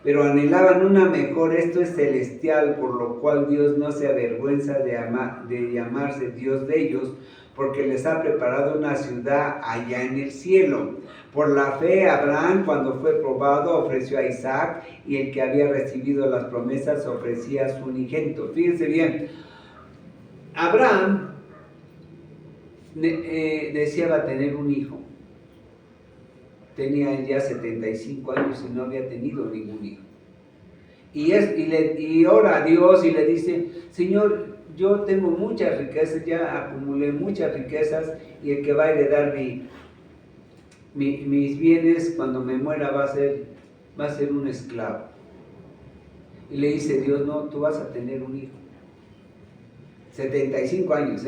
Pero anhelaban una mejor, esto es celestial, por lo cual Dios no se avergüenza de llamarse Dios de ellos, porque les ha preparado una ciudad allá en el cielo. Por la fe, Abraham, cuando fue probado, ofreció a Isaac, y el que había recibido las promesas ofrecía a su unigénito. Fíjense bien, Abraham deseaba tener un hijo. Tenía ya 75 años y no había tenido ningún hijo. Y ora a Dios y le dice, Señor, yo tengo muchas riquezas, ya acumulé muchas riquezas, y el que va a heredar mis bienes cuando me muera va a ser un esclavo. Y le dice Dios, no, tú vas a tener un hijo. 75 años,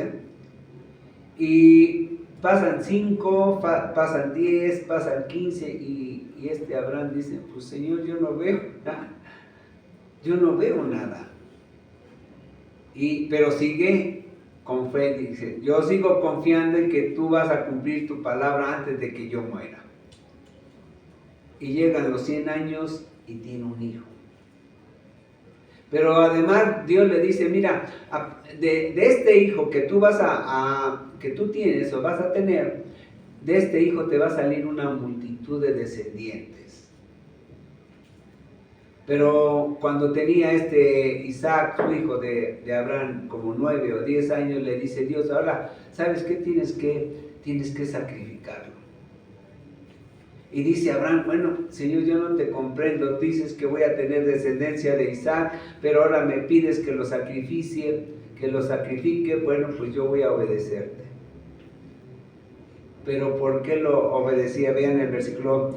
Y pasan 5, pasan 10, pasan 15, y Abraham dice, pues Señor, yo no veo nada. Pero sigue con fe, dice, yo sigo confiando en que tú vas a cumplir tu palabra antes de que yo muera. Y llegan los 100 años y tiene un hijo. Pero además Dios le dice, mira, de este hijo que tú que tú tienes o vas a tener, de este hijo te va a salir una multitud de descendientes. Pero cuando tenía Isaac, su hijo de Abraham, como 9 o 10 años, le dice Dios, ahora, ¿sabes qué? Tienes que sacrificarlo. Y dice Abraham, bueno, Señor, yo no te comprendo, dices que voy a tener descendencia de Isaac, pero ahora me pides que lo sacrifique, bueno, pues yo voy a obedecerte. Pero ¿por qué lo obedecía? Vean el versículo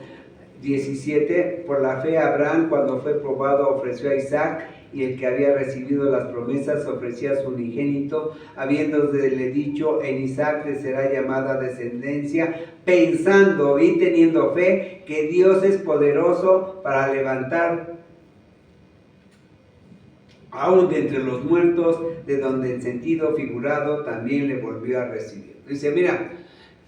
17, por la fe Abraham, cuando fue probado, ofreció a Isaac, y el que había recibido las promesas ofrecía a su unigénito, habiéndole dicho, en Isaac le será llamada descendencia, pensando y teniendo fe que Dios es poderoso para levantar aún de entre los muertos, de donde en sentido figurado también le volvió a recibir. Dice, mira,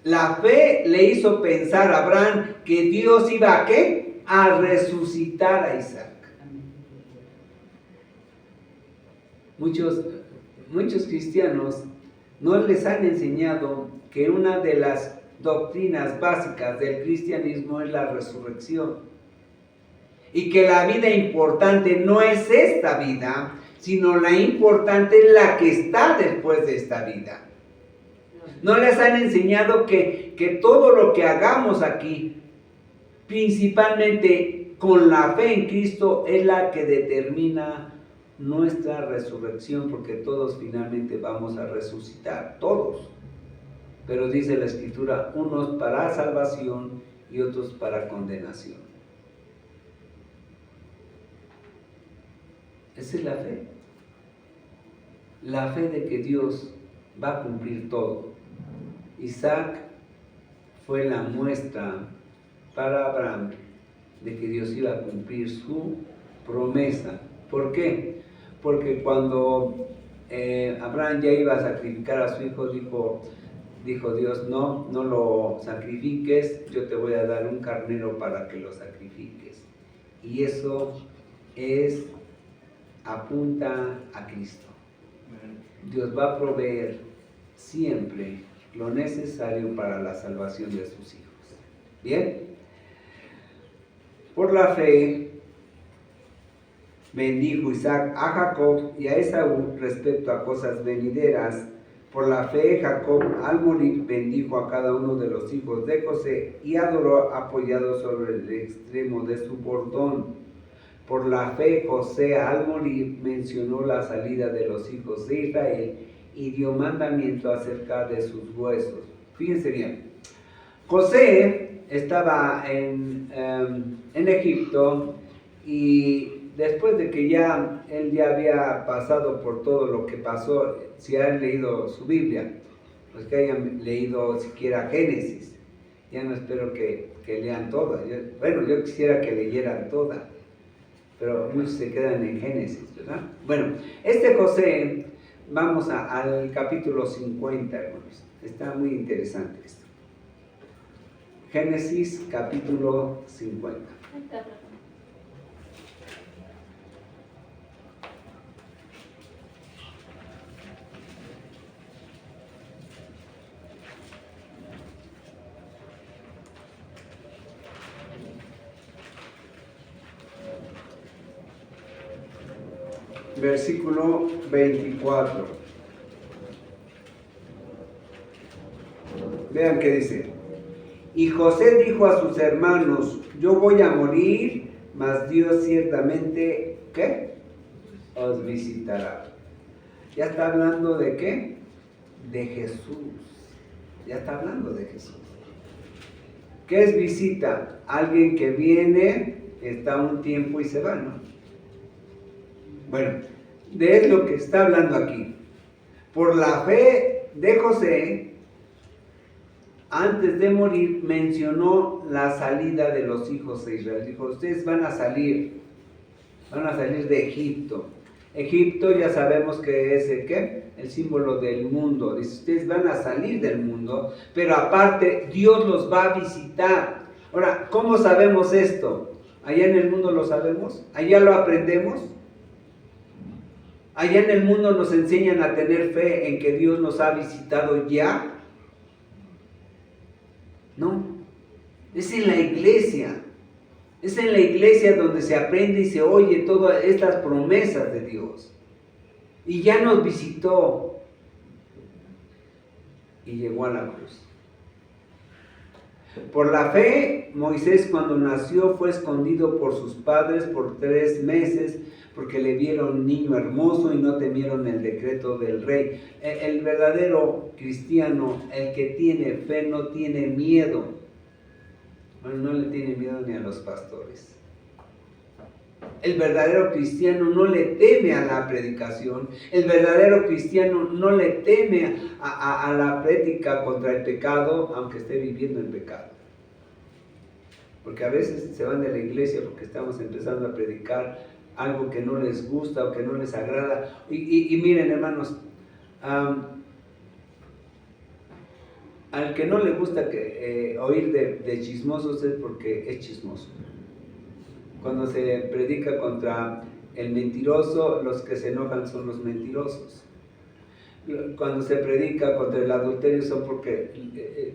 la fe le hizo pensar a Abraham que Dios iba a ¿qué? A resucitar a Isaac. Muchos cristianos no les han enseñado que una de las doctrinas básicas del cristianismo es la resurrección. Y que la vida importante no es esta vida, sino la importante es la que está después de esta vida. No les han enseñado que todo lo que hagamos aquí, principalmente con la fe en Cristo, es la que determina nuestra resurrección, porque todos finalmente vamos a resucitar, todos. Pero dice la Escritura, unos para salvación y otros para condenación. Esa es la fe. La fe de que Dios va a cumplir todo. Isaac fue la muestra para Abraham de que Dios iba a cumplir su promesa. ¿Por qué? Porque cuando Abraham ya iba a sacrificar a su hijo, dijo Dios, no lo sacrifiques, yo te voy a dar un carnero para que lo sacrifiques. Y eso apunta a Cristo. Dios va a proveer siempre lo necesario para la salvación de sus hijos. ¿Bien? Por la fe bendijo Isaac a Jacob y a Esaú respecto a cosas venideras. Por la fe Jacob al morir bendijo a cada uno de los hijos de José y adoró apoyado sobre el extremo de su bordón. Por la fe José al morir mencionó la salida de los hijos de Israel y dio mandamiento acerca de sus huesos. Fíjense bien, José estaba en Egipto, y después de que él ya había pasado por todo lo que pasó, si han leído su Biblia, pues que hayan leído siquiera Génesis. Ya no espero que lean toda. Yo quisiera que leyeran toda, pero muchos se quedan en Génesis, ¿verdad? Bueno, José, vamos al capítulo 50, hermanos. Está muy interesante esto. Génesis capítulo 50. Versículo 24. Vean qué dice. Y José dijo a sus hermanos, yo voy a morir, mas Dios ciertamente, ¿qué? Os visitará. Ya está hablando de ¿qué? De Jesús. Ya está hablando de Jesús. ¿Qué es visita? Alguien que viene, está un tiempo y se va, ¿no? Bueno, de lo que está hablando aquí. Por la fe de José, antes de morir, mencionó la salida de los hijos de Israel. Dijo, ustedes van a salir de Egipto. Egipto ya sabemos que es el símbolo del mundo. Dice, ustedes van a salir del mundo, pero aparte Dios los va a visitar. Ahora, ¿cómo sabemos esto? ¿Allá en el mundo lo sabemos? ¿Allá lo aprendemos? ¿Allá en el mundo nos enseñan a tener fe en que Dios nos ha visitado ya? No, es en la iglesia. Es en la iglesia donde se aprende y se oye todas estas promesas de Dios. Y ya nos visitó y llegó a la cruz. Por la fe, Moisés cuando nació fue escondido por sus padres por 3 meses porque le vieron niño hermoso y no temieron el decreto del rey. El verdadero cristiano, el que tiene fe, no tiene miedo. Bueno, no le tiene miedo ni a los pastores. El verdadero cristiano no le teme a la predicación. El verdadero cristiano no le teme a la prédica contra el pecado, aunque esté viviendo en pecado. Porque a veces se van de la iglesia porque estamos empezando a predicar algo que no les gusta o que no les agrada. Y miren, hermanos, al que no le gusta oír de chismosos es porque es chismoso. Cuando se predica contra el mentiroso, los que se enojan son los mentirosos. Cuando se predica contra el adulterio son porque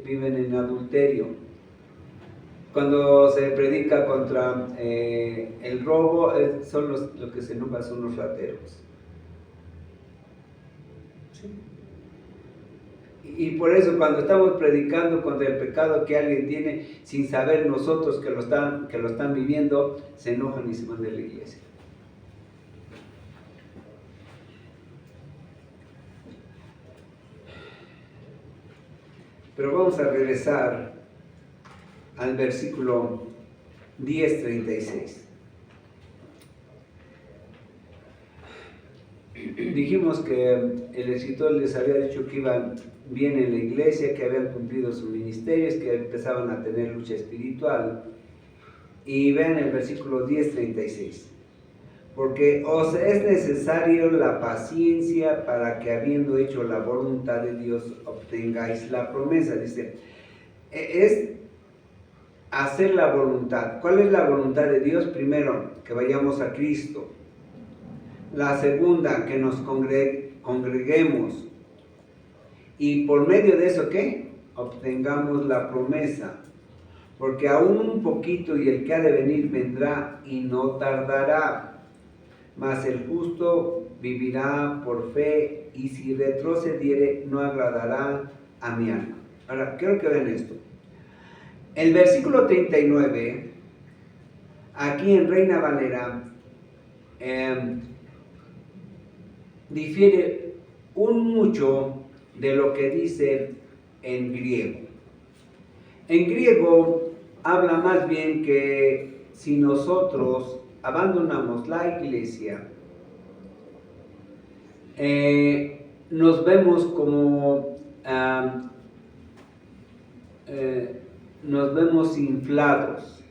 viven en adulterio. Cuando se predica contra el robo, son los que se enojan son los rateros. ¿Sí? Y por eso cuando estamos predicando contra el pecado que alguien tiene, sin saber nosotros que lo están viviendo, se enojan y se van de la iglesia. Pero vamos a regresar al versículo 10:36. Dijimos que el escritor les había dicho que iban bien en la iglesia, que habían cumplido sus ministerios, que empezaban a tener lucha espiritual. Y vean el versículo 10:36. Porque os es necesario la paciencia para que habiendo hecho la voluntad de Dios obtengáis la promesa. Dice, es hacer la voluntad. ¿Cuál es la voluntad de Dios? Primero, que vayamos a Cristo. La segunda, que nos congreguemos. Y por medio de eso, ¿qué? Obtengamos la promesa. Porque aún un poquito y el que ha de venir vendrá y no tardará. Mas el justo vivirá por fe y si retrocediere no agradará a mi alma. Ahora, quiero que vean esto. El versículo 39, aquí en Reina Valera, difiere un mucho de lo que dice en griego. En griego habla más bien que si nosotros abandonamos la iglesia, nos vemos como nos vemos inflados.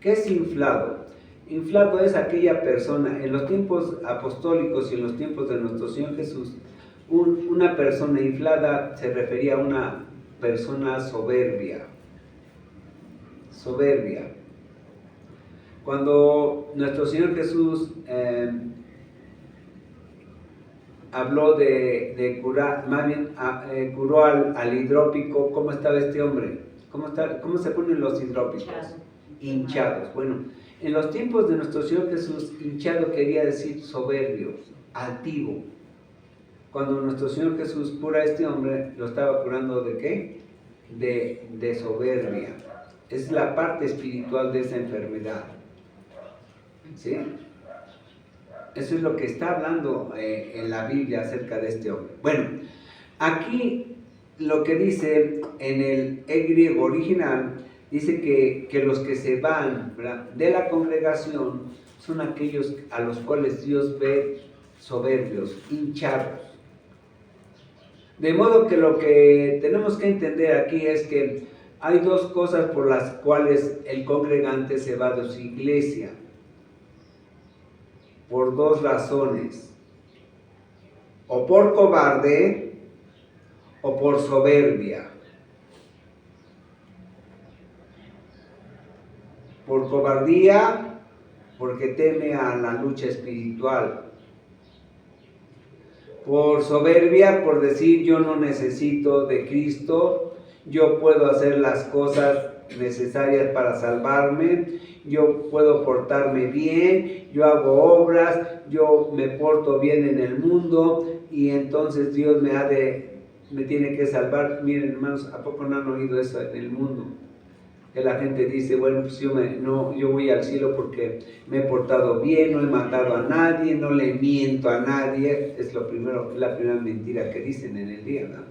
¿Qué es inflado? Inflado es aquella persona, en los tiempos apostólicos y en los tiempos de nuestro Señor Jesús, una persona inflada se refería a una persona soberbia. Soberbia. Cuando nuestro Señor Jesús habló de curar, más bien curó al hidrópico, ¿cómo estaba este hombre? ¿Cómo se ponen los hidrópicos? Hinchados. Bueno, en los tiempos de nuestro Señor Jesús, hinchado quería decir soberbio, altivo. Cuando nuestro Señor Jesús cura a este hombre, lo estaba curando ¿de qué? De soberbia. Es la parte espiritual de esa enfermedad. ¿Sí? Eso es lo que está hablando en la Biblia acerca de este hombre. Bueno, aquí lo que dice en el griego original, dice que los que se van, ¿verdad?, de la congregación son aquellos a los cuales Dios ve soberbios, hinchados. De modo que lo que tenemos que entender aquí es que hay dos cosas por las cuales el congregante se va de su iglesia. Por dos razones. O por cobarde o por soberbia. Por cobardía, porque teme a la lucha espiritual. Por soberbia, por decir yo no necesito de Cristo, yo puedo hacer las cosas necesarias para salvarme, yo puedo portarme bien, yo hago obras, yo me porto bien en el mundo y entonces Dios me tiene que salvar. Miren, hermanos, ¿a poco no han oído eso en el mundo? Que la gente dice, bueno, pues yo voy al cielo porque me he portado bien, no he matado a nadie, no le miento a nadie. Es la primera mentira que dicen en el día, ¿no?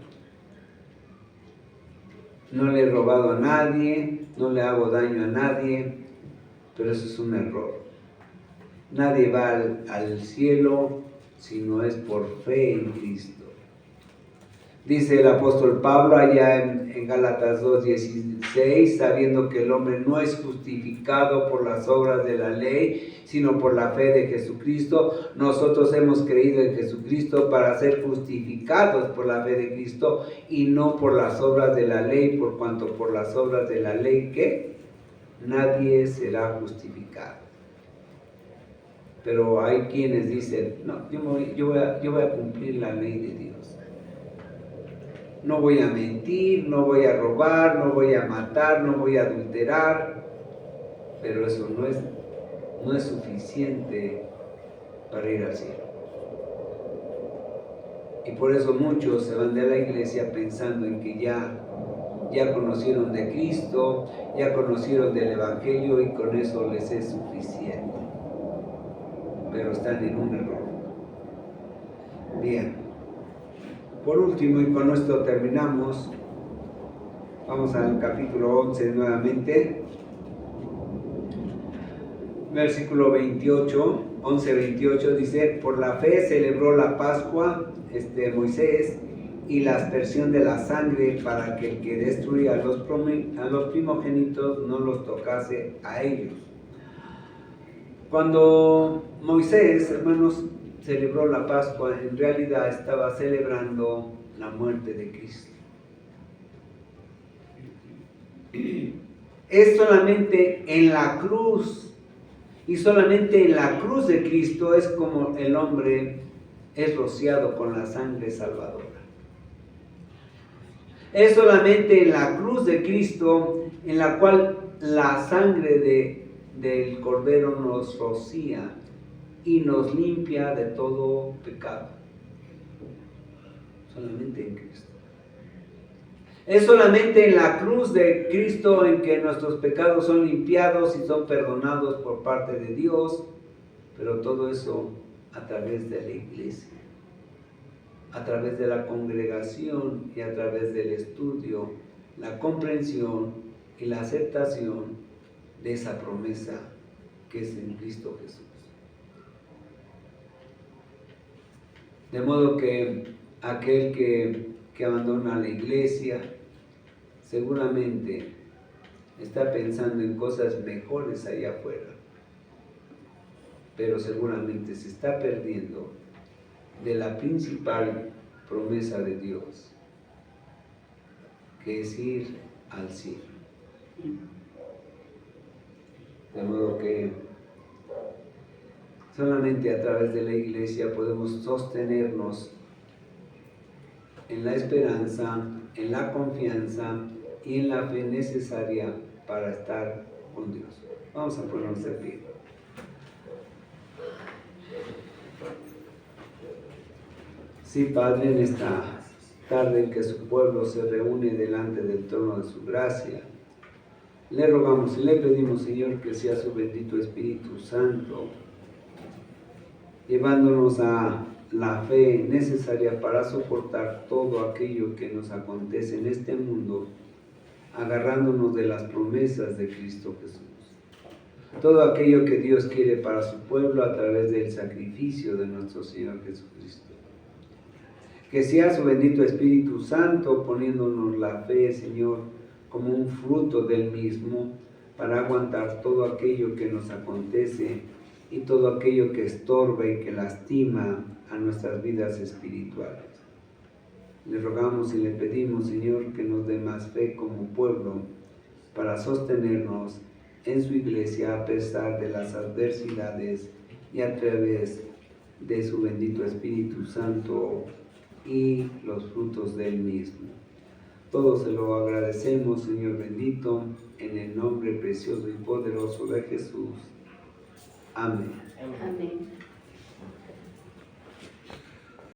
No le he robado a nadie, no le hago daño a nadie, pero eso es un error. Nadie va al cielo si no es por fe en Cristo. Dice el apóstol Pablo allá en Gálatas 2:16, sabiendo que el hombre no es justificado por las obras de la ley, sino por la fe de Jesucristo. Nosotros hemos creído en Jesucristo para ser justificados por la fe de Cristo y no por las obras de la ley, por cuanto por las obras de la ley, ¿qué? Nadie será justificado. Pero hay quienes dicen, no, yo voy a cumplir la ley de Dios. No voy a mentir, no voy a robar, no voy a matar, no voy a adulterar, pero eso no es suficiente para ir al cielo. Y por eso muchos se van de la iglesia pensando en que ya conocieron de Cristo, ya conocieron del Evangelio y con eso les es suficiente. Pero están en un error. Bien. Por último, y con esto terminamos, vamos al capítulo 11 nuevamente, versículo 28, 11-28 dice, por la fe celebró la Pascua Moisés y la aspersión de la sangre para que el que destruía a los primogénitos no los tocase a ellos. Cuando Moisés, hermanos, celebró la Pascua, en realidad estaba celebrando la muerte de Cristo. Es solamente en la cruz, y solamente en la cruz de Cristo es como el hombre es rociado con la sangre salvadora. Es solamente en la cruz de Cristo en la cual la sangre del Cordero nos rocía y nos limpia de todo pecado. Solamente en Cristo. Es solamente en la cruz de Cristo en que nuestros pecados son limpiados y son perdonados por parte de Dios, pero todo eso a través de la iglesia, a través de la congregación y a través del estudio, la comprensión y la aceptación de esa promesa que es en Cristo Jesús. De modo que aquel que abandona la iglesia seguramente está pensando en cosas mejores allá afuera, pero seguramente se está perdiendo de la principal promesa de Dios, que es ir al cielo. De modo que solamente a través de la iglesia podemos sostenernos en la esperanza, en la confianza y en la fe necesaria para estar con Dios. Vamos a ponernos de pie. Sí, Padre, en esta tarde en que su pueblo se reúne delante del trono de su gracia, le rogamos y le pedimos, Señor, que sea su bendito Espíritu Santo, llevándonos a la fe necesaria para soportar todo aquello que nos acontece en este mundo, agarrándonos de las promesas de Cristo Jesús. Todo aquello que Dios quiere para su pueblo a través del sacrificio de nuestro Señor Jesucristo. Que sea su bendito Espíritu Santo poniéndonos la fe, Señor, como un fruto del mismo para aguantar todo aquello que nos acontece y todo aquello que estorba y que lastima a nuestras vidas espirituales. Le rogamos y le pedimos, Señor, que nos dé más fe como pueblo para sostenernos en su iglesia a pesar de las adversidades y a través de su bendito Espíritu Santo y los frutos del mismo. Todo se lo agradecemos, Señor bendito, en el nombre precioso y poderoso de Jesús. Amén. Amén.